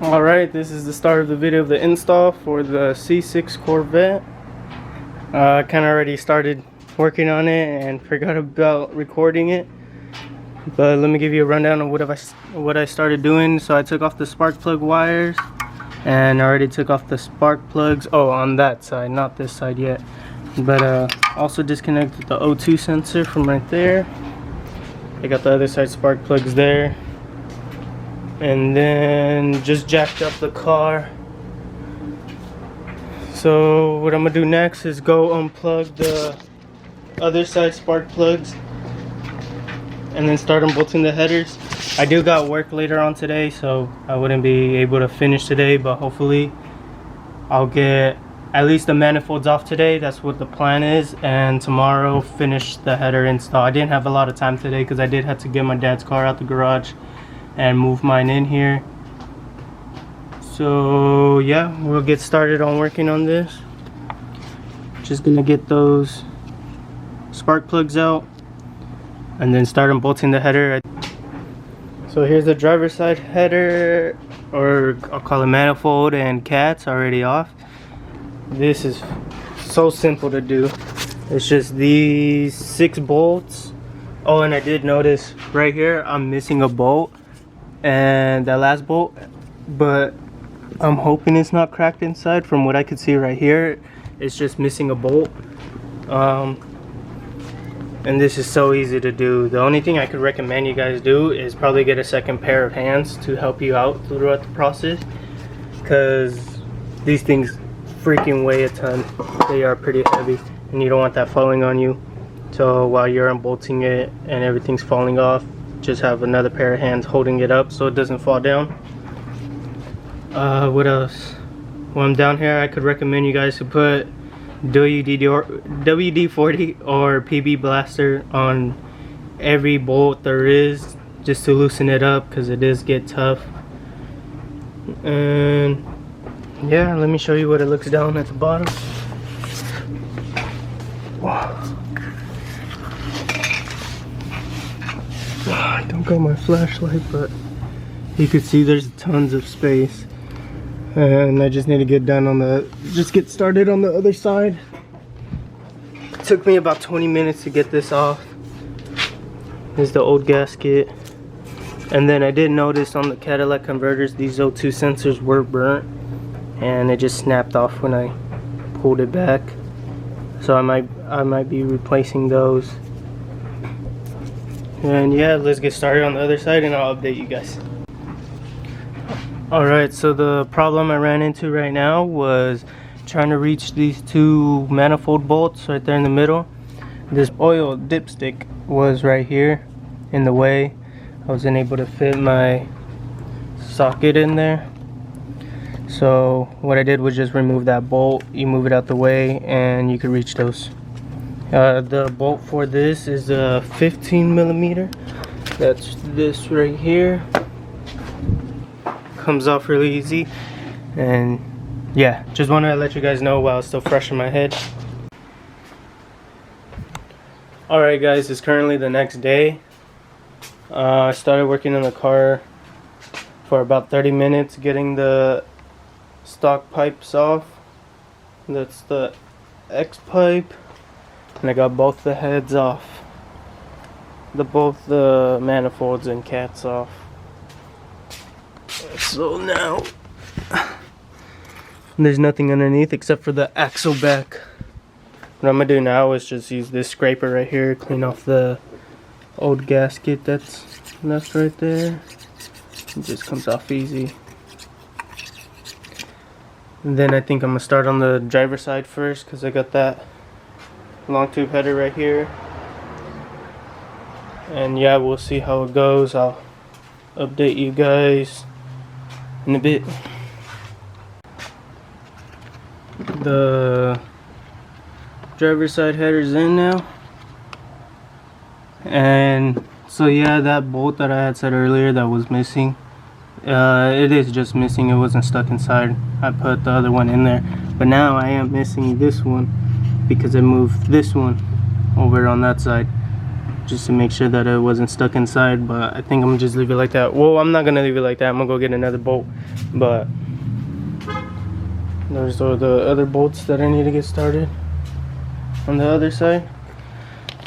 Alright, this is the start of the video of the install for the C6 Corvette. I kind of already started working on it and forgot about recording it. But let me give you a rundown of what I started doing. So I took off the spark plug wires and I already took off the spark plugs. Oh, on that side, not this side yet. But also disconnected the O2 sensor from right there. I got the other side spark plugs there. And then just jacked up the car. So what I'm gonna do next is go unplug the other side spark plugs and then start unbolting the headers. I do got work later on today, so I wouldn't be able to finish today, but hopefully I'll get at least the manifolds off today. That's what the plan is, and tomorrow finish the header install. I didn't have a lot of time today because I did have to get my dad's car out the garage and move mine in here. So yeah, we'll get started on working on this. Just gonna get those spark plugs out and then start unbolting the header. So here's the driver's side header, or I'll call it manifold, and cat's already off. This is so simple to do. It's just these 6 bolts. Oh, and I did notice right here I'm missing a bolt and that last bolt, but I'm hoping it's not cracked inside. From what I could see right here, it's just missing a bolt. And this is so easy to do. The only thing I could recommend you guys do is probably get a second pair of hands to help you out throughout the process, because these things freaking weigh a ton. They are pretty heavy and you don't want that falling on you. So while you're unbolting it and everything's falling off, just have another pair of hands holding it up so it doesn't fall down. What else? While I'm down here, I could recommend you guys to put WD-40 or PB Blaster on every bolt there is, just to loosen it up, because it does get tough. And yeah, let me show you what it looks down at the bottom. Wow. I don't got my flashlight, but you can see there's tons of space, and I just need to get started on the other side. It took me about 20 minutes to get this off. Here's the old gasket, and then I did notice on the catalytic converters these O2 sensors were burnt, and it just snapped off when I pulled it back. So I might be replacing those. And yeah, let's get started on the other side and I'll update you guys. Alright, so the problem I ran into right now was trying to reach these 2 manifold bolts right there in the middle. This oil dipstick was right here in the way. I wasn't able to fit my socket in there. So what I did was just remove that bolt. You move it out the way and you can reach those. The bolt for this is a 15mm. That's this right here. Comes off really easy. And yeah, just wanted to let you guys know while it's still fresh in my head. Alright guys, it's currently the next day. I started working on the car for about 30 minutes, getting the stock pipes off. That's the X pipe. And I got both the heads off. Both the manifolds and cats off. So now there's nothing underneath except for the axle back. What I'm gonna do now is just use this scraper right here, clean off the old gasket that's left right there. It just comes off easy. And then I think I'm gonna start on the driver's side first, because I got that long tube header right here. And yeah, we'll see how it goes. I'll update you guys in a bit. The driver's side header's in now. And so yeah, that bolt that I had said earlier that was missing, it is just missing. It wasn't stuck inside. I put the other one in there, but now I am missing this one because I moved this one over on that side. just to make sure that it wasn't stuck inside, but I think I'm gonna just leave it like that. Well, I'm not gonna leave it like that. I'm gonna go get another bolt, but those are the other bolts that I need to get started on the other side.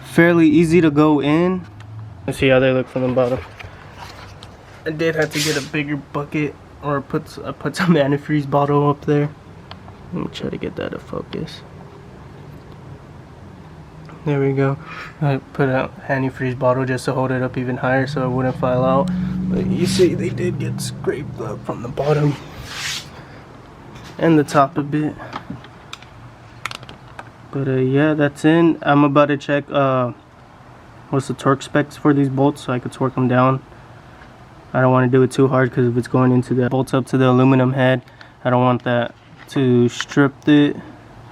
Fairly easy to go in. Let's see how they look from the bottom. I did have to get a bigger bucket, or put some antifreeze bottle up there. Let me try to get that to focus. There we go. I put an antifreeze bottle just to hold it up even higher so it wouldn't fall out. But you see they did get scraped up from the bottom and the top a bit. But yeah, that's in. I'm about to check what's the torque specs for these bolts so I could torque them down. I don't want to do it too hard because if it's going into the bolts up to the aluminum head, I don't want that to strip it.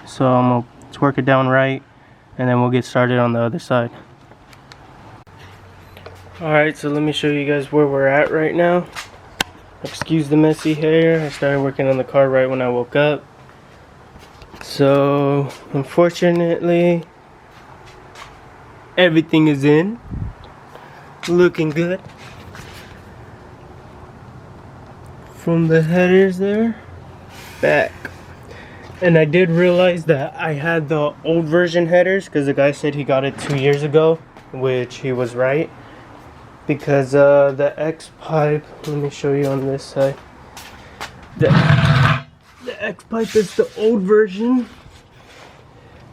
So I'm gonna torque it down right, and then we'll get started on the other side. Alright, so let me show you guys where we're at right now. Excuse the messy hair. I started working on the car right when I woke up. So, unfortunately, everything is in. Looking good. From the headers there, back. And I did realize that I had the old version headers because the guy said he got it 2 years ago, which he was right. Because the X pipe, let me show you on this side. The X pipe is the old version,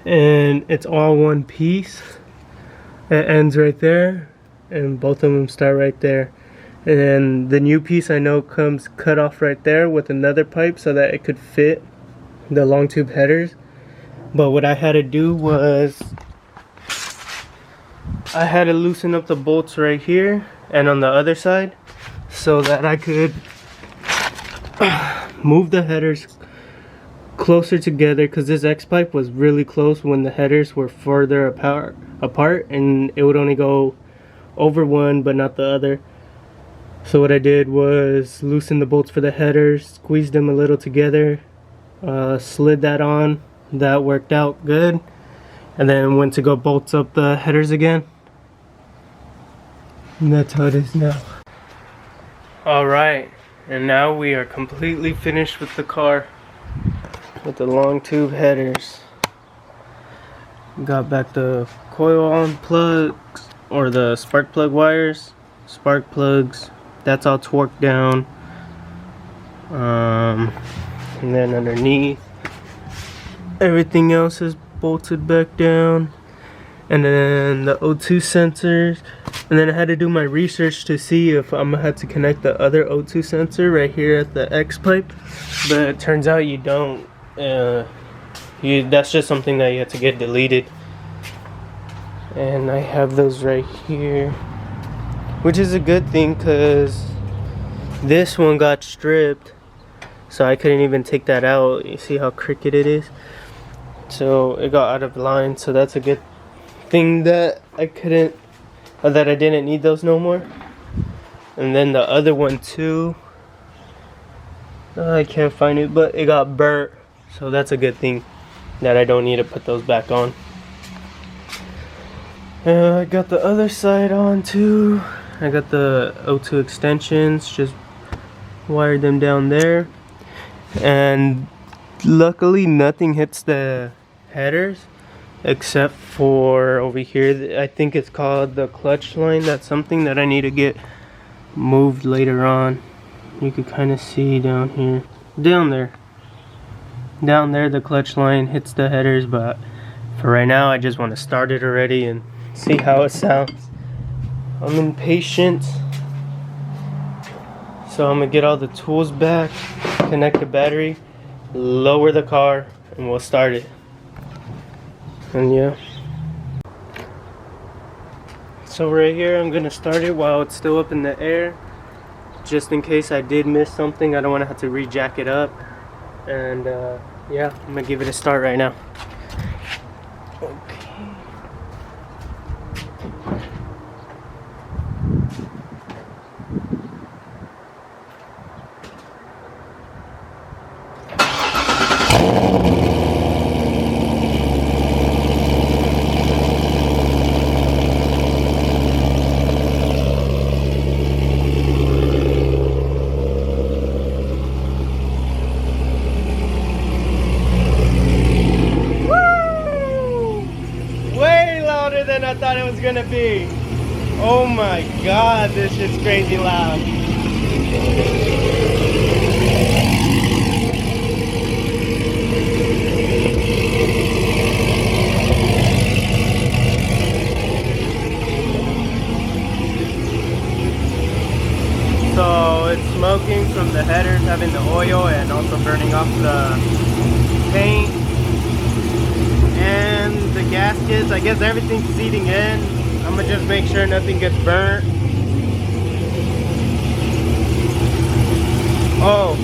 and it's all one piece. It ends right there, and both of them start right there. And then the new piece I know comes cut off right there with another pipe so that it could fit the long tube headers. But what I had to do was I had to loosen up the bolts right here and on the other side so that I could move the headers closer together, because this X pipe was really close when the headers were further apart, and it would only go over one but not the other. So what I did was loosen the bolts for the headers, squeezed them a little together, slid that on. That worked out good. And then went to go bolt up the headers again. And that's how it is now. Alright, and now we are completely finished with the car. With the long tube headers. Got back the coil on plugs, or the spark plug wires. Spark plugs. That's all torqued down. And then underneath, everything else is bolted back down. And then the O2 sensors. And then I had to do my research to see if I'm gonna have to connect the other O2 sensor right here at the X pipe. But it turns out you don't. That's just something that you have to get deleted. And I have those right here, which is a good thing because this one got stripped, so I couldn't even take that out. You see how crooked it is? So it got out of line, so that's a good thing that I didn't need those no more. And then the other one too, I can't find it, but it got burnt, so that's a good thing that I don't need to put those back on. I got the other side on too. I got the O2 extensions, just wired them down there. And luckily nothing hits the headers except for over here. I think it's called the clutch line. That's something that I need to get moved later on. You can kind of see down here. Down there the clutch line hits the headers, but for right now I just want to start it already and see how it sounds. I'm impatient, so I'm gonna get all the tools back, connect the battery, lower the car, and we'll start it. And yeah, so right here I'm gonna start it while it's still up in the air, just in case I did miss something. I don't want to have to re-jack it up. And yeah, I'm gonna give it a start right now. Okay. Oh my god, this shit's crazy loud. So it's smoking from the headers having the oil and also burning off the paint. And the gaskets, I guess everything's seating in. I'm gonna just make sure nothing gets burnt. Oh,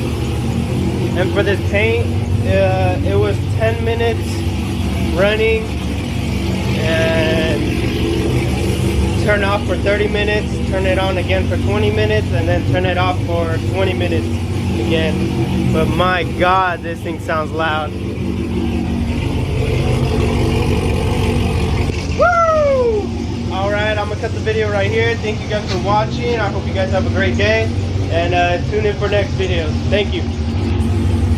and for this paint, it was 10 minutes running and turn off for 30 minutes, turn it on again for 20 minutes, and then turn it off for 20 minutes again. But my god, this thing sounds loud. Woo! Alright, I'm gonna cut the video right here. Thank you guys for watching. I hope you guys have a great day, and tune in for next videos. Thank you.